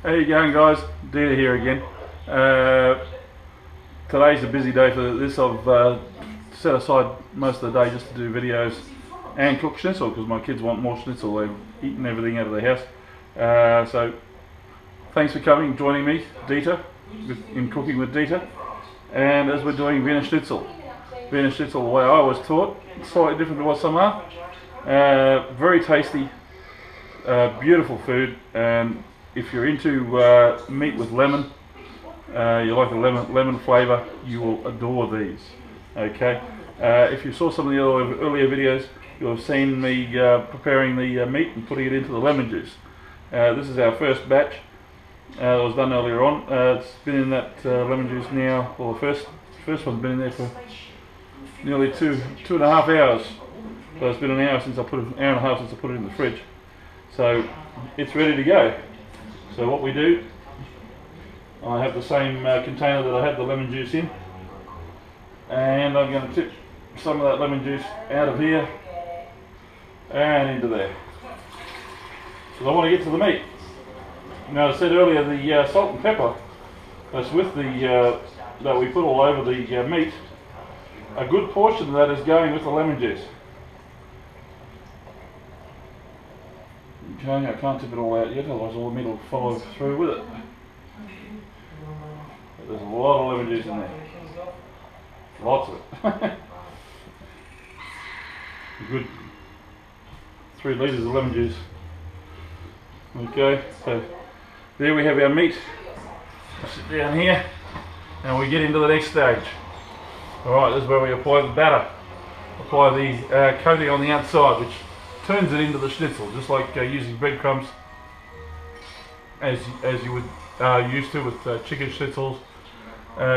How you going, guys? Dita here again. Today's a busy day for this. I've set aside most of the day just to do videos and cook schnitzel because my kids want more schnitzel. They've eaten everything out of the house. So thanks for coming, joining me, Dita, in cooking with Dita. And as we're doing Vienna Schnitzel. Vienna Schnitzel, the way I was taught, slightly different to what some are. Very tasty, beautiful food. And if you're into meat with lemon, you like the lemon flavour, you will adore these. Okay. If you saw some of the earlier videos, you'll have seen me preparing the meat and putting it into the lemon juice. This is our first batch that was done earlier on. It's been in that lemon juice now. Well, the first one's been in there for nearly two and a half hours. So it's been an hour since I put it, an hour and a half since I put it in the fridge. So it's ready to go. So what we do, I have the same container that I had the lemon juice in, and I'm going to tip some of that lemon juice out of here and into there. So I want to get to the meat. Now, I said earlier the salt and pepper that's with the that we put all over the meat. A good portion of that is going with the lemon juice. Okay, I can't tip it all out yet, otherwise all the meat will follow through with it. But there's a lot of lemon juice in there. Lots of it. Good 3 litres of lemon juice. Okay, so there we have our meat. I'll sit down here and we get into the next stage. Alright, this is where we apply the batter. Apply the coating on the outside, which turns it into the schnitzel, just like using breadcrumbs as you would used to with chicken schnitzels,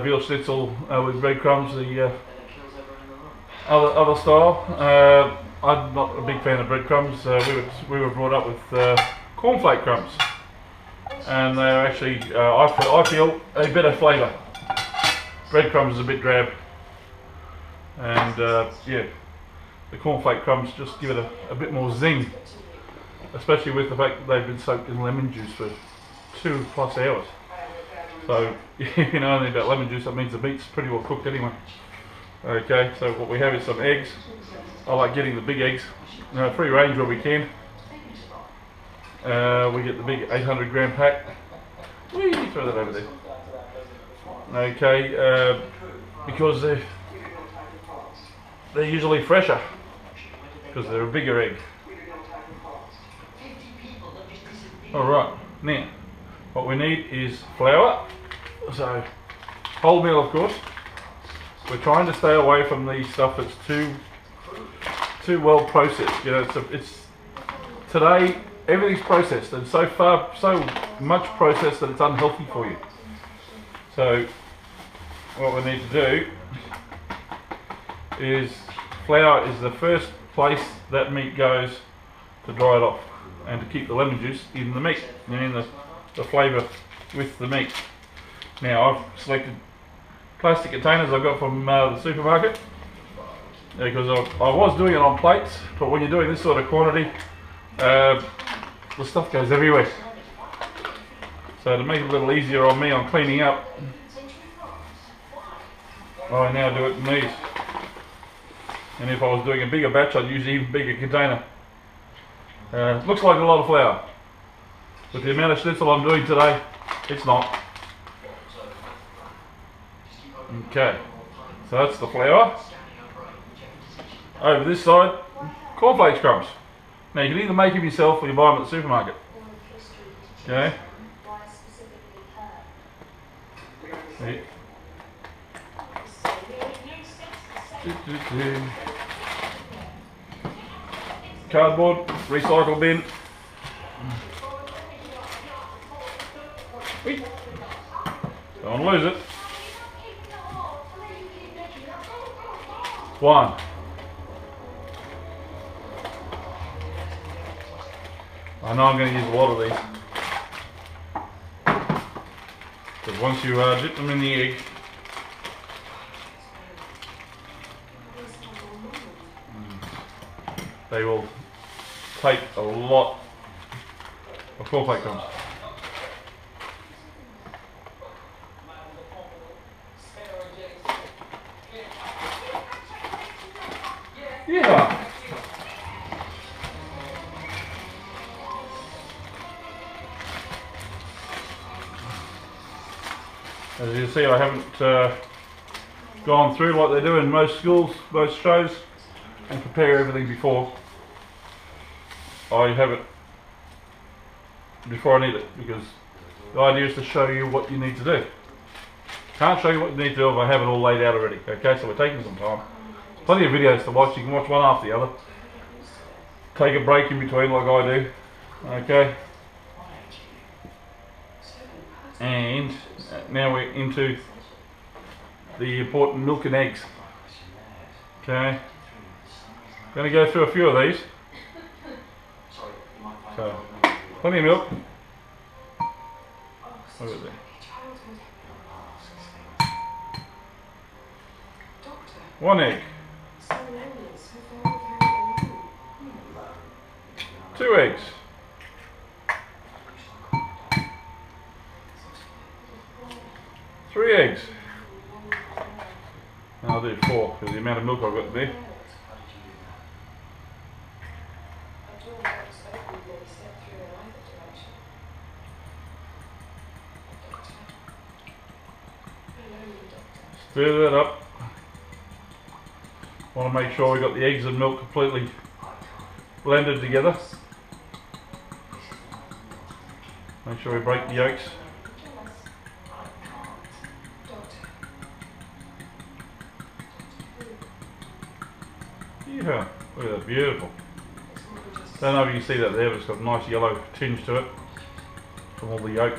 veal schnitzel with breadcrumbs, the other style. I'm not a big fan of breadcrumbs. We were brought up with cornflake crumbs, and they're actually I feel a better flavour. Breadcrumbs is a bit drab, and yeah. The cornflake crumbs just give it a bit more zing, especially with the fact that they've been soaked in lemon juice for 2+ hours. So if you know anything about lemon juice, that means the meat's pretty well cooked anyway. Okay, so what we have is some eggs. I like getting the big eggs, free range where we can. We get the big 800 gram pack. Whee, throw that over there. Okay, because they're usually fresher, because they're a bigger egg. Alright, now what we need is flour. So wholemeal, of course. We're trying to stay away from the stuff that's too well processed. You know, it's today everything's processed, and so much processed that it's unhealthy for you. So what we need to do is flour is the first place that meat goes to dry it off and to keep the lemon juice in the meat and in the flavour with the meat. Now I've selected plastic containers I got from the supermarket because I was doing it on plates, but when you're doing this sort of quantity, the stuff goes everywhere. So to make it a little easier on me on cleaning up, I now do it in these. And if I was doing a bigger batch, I'd use an even bigger container. Looks like a lot of flour, but the amount of schnitzel I'm doing today, it's not. Okay, so that's the flour. Over this side, cornflakes crumbs. Now you can either make them yourself or you buy them at the supermarket. Okay. See. Cardboard, recycle bin. Don't lose it. 1. I know I'm going to use a lot of these, because once you dip them in the egg, they will take a lot of cornflake crumbs. Yeah. As you see, I haven't gone through like they do in most schools, most shows, and prepare everything before I have it, before I need it, because the idea is to show you what you need to do. Can't show you what you need to do if I have it all laid out already. Okay, so we're taking some time. There's plenty of videos to watch. You can watch one after the other. Take a break in between like I do. Okay. And now we're into the important milk and eggs. Okay. Going to go through a few of these. So, plenty of milk. Look at that. 1 egg. 2 eggs. 3 eggs. And I'll do 4 because the amount of milk I've got there. 'Stir that up. Want to make sure we got the eggs and milk completely blended together. Make sure we break the yolks. Yeah, look at that, beautiful. Don't know if you can see that there, but it's got a nice yellow tinge to it from all the yolk.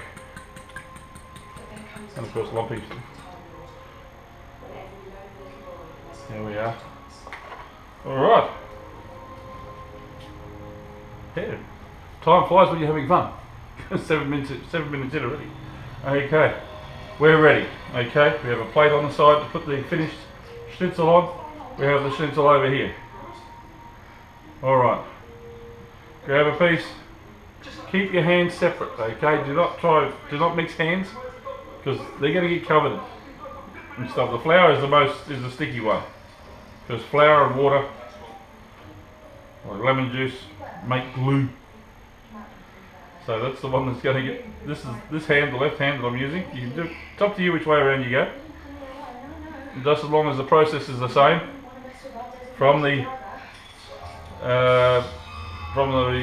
And of course lumpy. There we are. Alright. Yeah. Time flies when you're having fun. 7 minutes in already. Okay. We're ready. Okay. We have a plate on the side to put the finished schnitzel on. We have the schnitzel over here. Alright. Grab a piece. Keep your hands separate, okay? Do not mix hands, because they're going to get covered and stuff. The flour is the sticky one, because flour and water, like lemon juice, make glue. So that's the one that's going to get, this hand, the left hand that I'm using. You can do, it's up to you which way around you go. Just as long as the process is the same, from the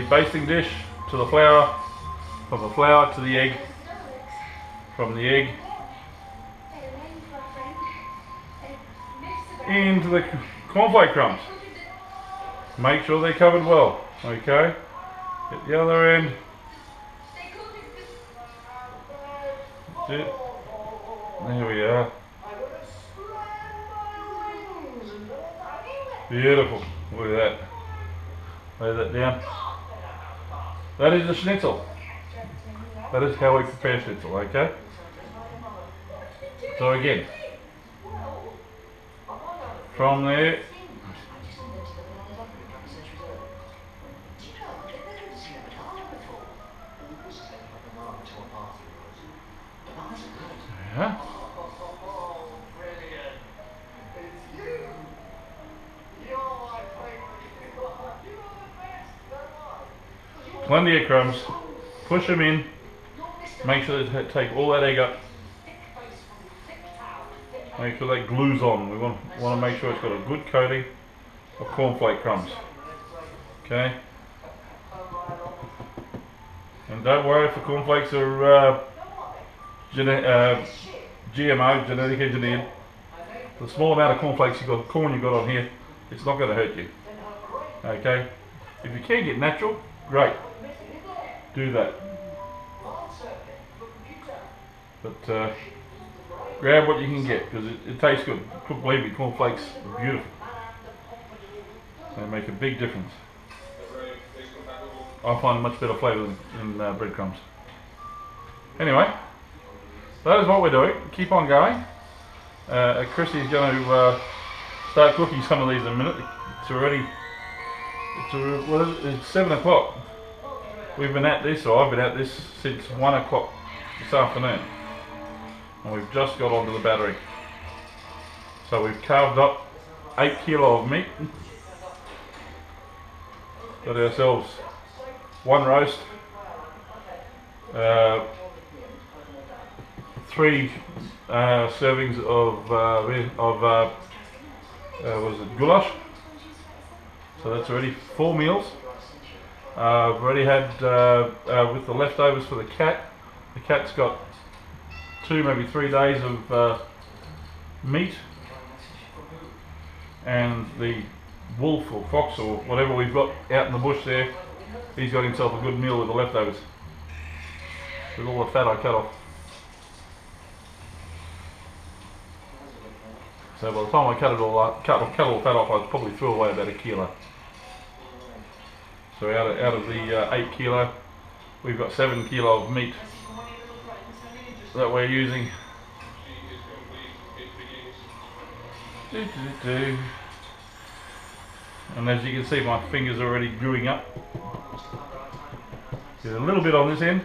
basting dish to the flour, from the flour to the egg, from the egg into the cornflake crumbs. Make sure they're covered well, okay? Get the other end. That's it. There we are. Beautiful. Look at that. Lay that down. That is the schnitzel. That is how we prepare schnitzel, okay? So again, from there, yeah. Plenty of crumbs, push them in, make sure they take all that egg up, make sure that glues on. We want to make sure it's got a good coating of cornflake crumbs, okay? And don't worry if the cornflakes are GMO, genetic engineered. The small amount of corn you got on here, it's not going to hurt you, okay? If you can get natural, great. Do that. But grab what you can get, because it tastes good. Believe me, cornflakes are beautiful. They make a big difference. I find a much better flavour than breadcrumbs. Anyway, that is what we're doing. Keep on going. Chrissy's going to start cooking some of these in a minute. It's already, it's 7 o'clock. We've been at this, or I've been at this since 1 o'clock this afternoon. And we've just got onto the battery. So we've carved up 8 kilo of meat. Got ourselves one roast, 3 servings of what is it, goulash. So that's already 4 meals. I've already had with the leftovers for the cat. The cat's got 2, maybe 3 days of meat, and the wolf or fox or whatever we've got out in the bush there, he's got himself a good meal with the leftovers, with all the fat I cut off. So by the time I cut all the fat off, I probably threw away about 1 kilo. So out of the 8 kilo, we've got 7 kilo of meat that we're using. And as you can see, my fingers are already gooing up. There's a little bit on this end,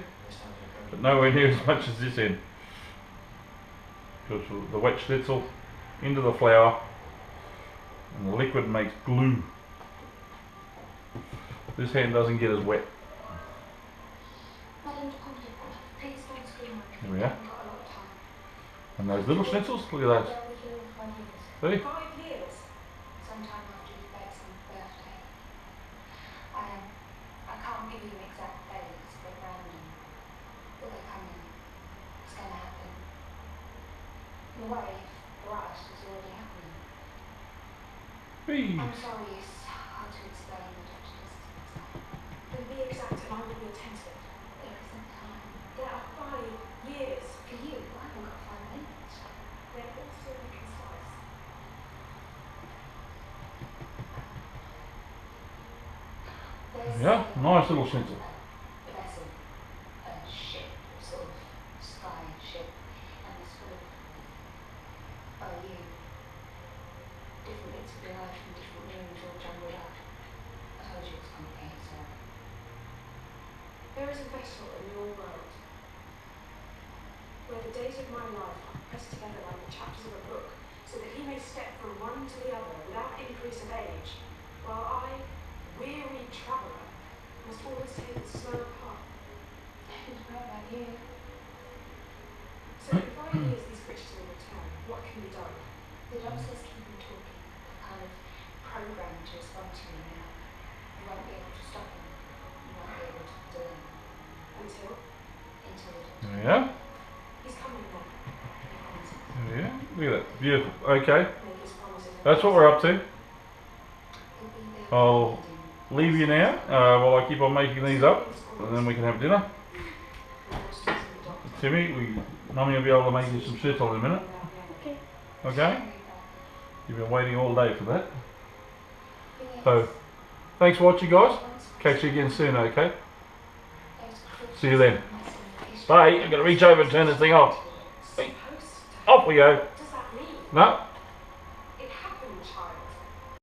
but nowhere near as much as this end. Because the wet schnitzel into the flour, and the liquid makes glue. This hand doesn't get as wet. There we are. And those little schnitzels, look at those. See? 5 years. Sometime after your birthday. I can't give you an exact date, it's a bit random. But they're coming. It's going to happen. In a way, for us, it's already happening. I'm sorry, it's hard to explain. The doctor doesn't explain. Then be exact and I will be attentive. There isn't time. There are 5 years. For you, I haven't got 5 minutes. They're also concise. Yeah, nice little schnitzel. A vessel, a ship, sort of sky ship, and it's full of you. Different bits of your life from different rooms all jumbled up. I told you it's complicated, so. There is a vessel in your world where the days of my life are pressed together like the chapters of a book, so that he may step from one to the other without increase of age, while I, weary traveller, must always take the slow path. It's right back here. So if I use these bridges in return, what can be done? The doctors keep him talking, kind of programmed to respond to you now. You won't be able to stop him. You won't be able to delay him. Until the doctor. Yeah. He's coming now. He promises. Yeah, look at that. Beautiful. Okay. Make his promises. That's what we're up to. He'll be there. I'll leave you now while I keep on making these up, and then we can have dinner. Timmy, Mummy will be able to make you some schnitzel in a minute. Okay? You've been waiting all day for that. So, thanks for watching, guys. Catch you again soon, okay? See you then. Bye. I'm going to reach over and turn this thing off. Off we go. No.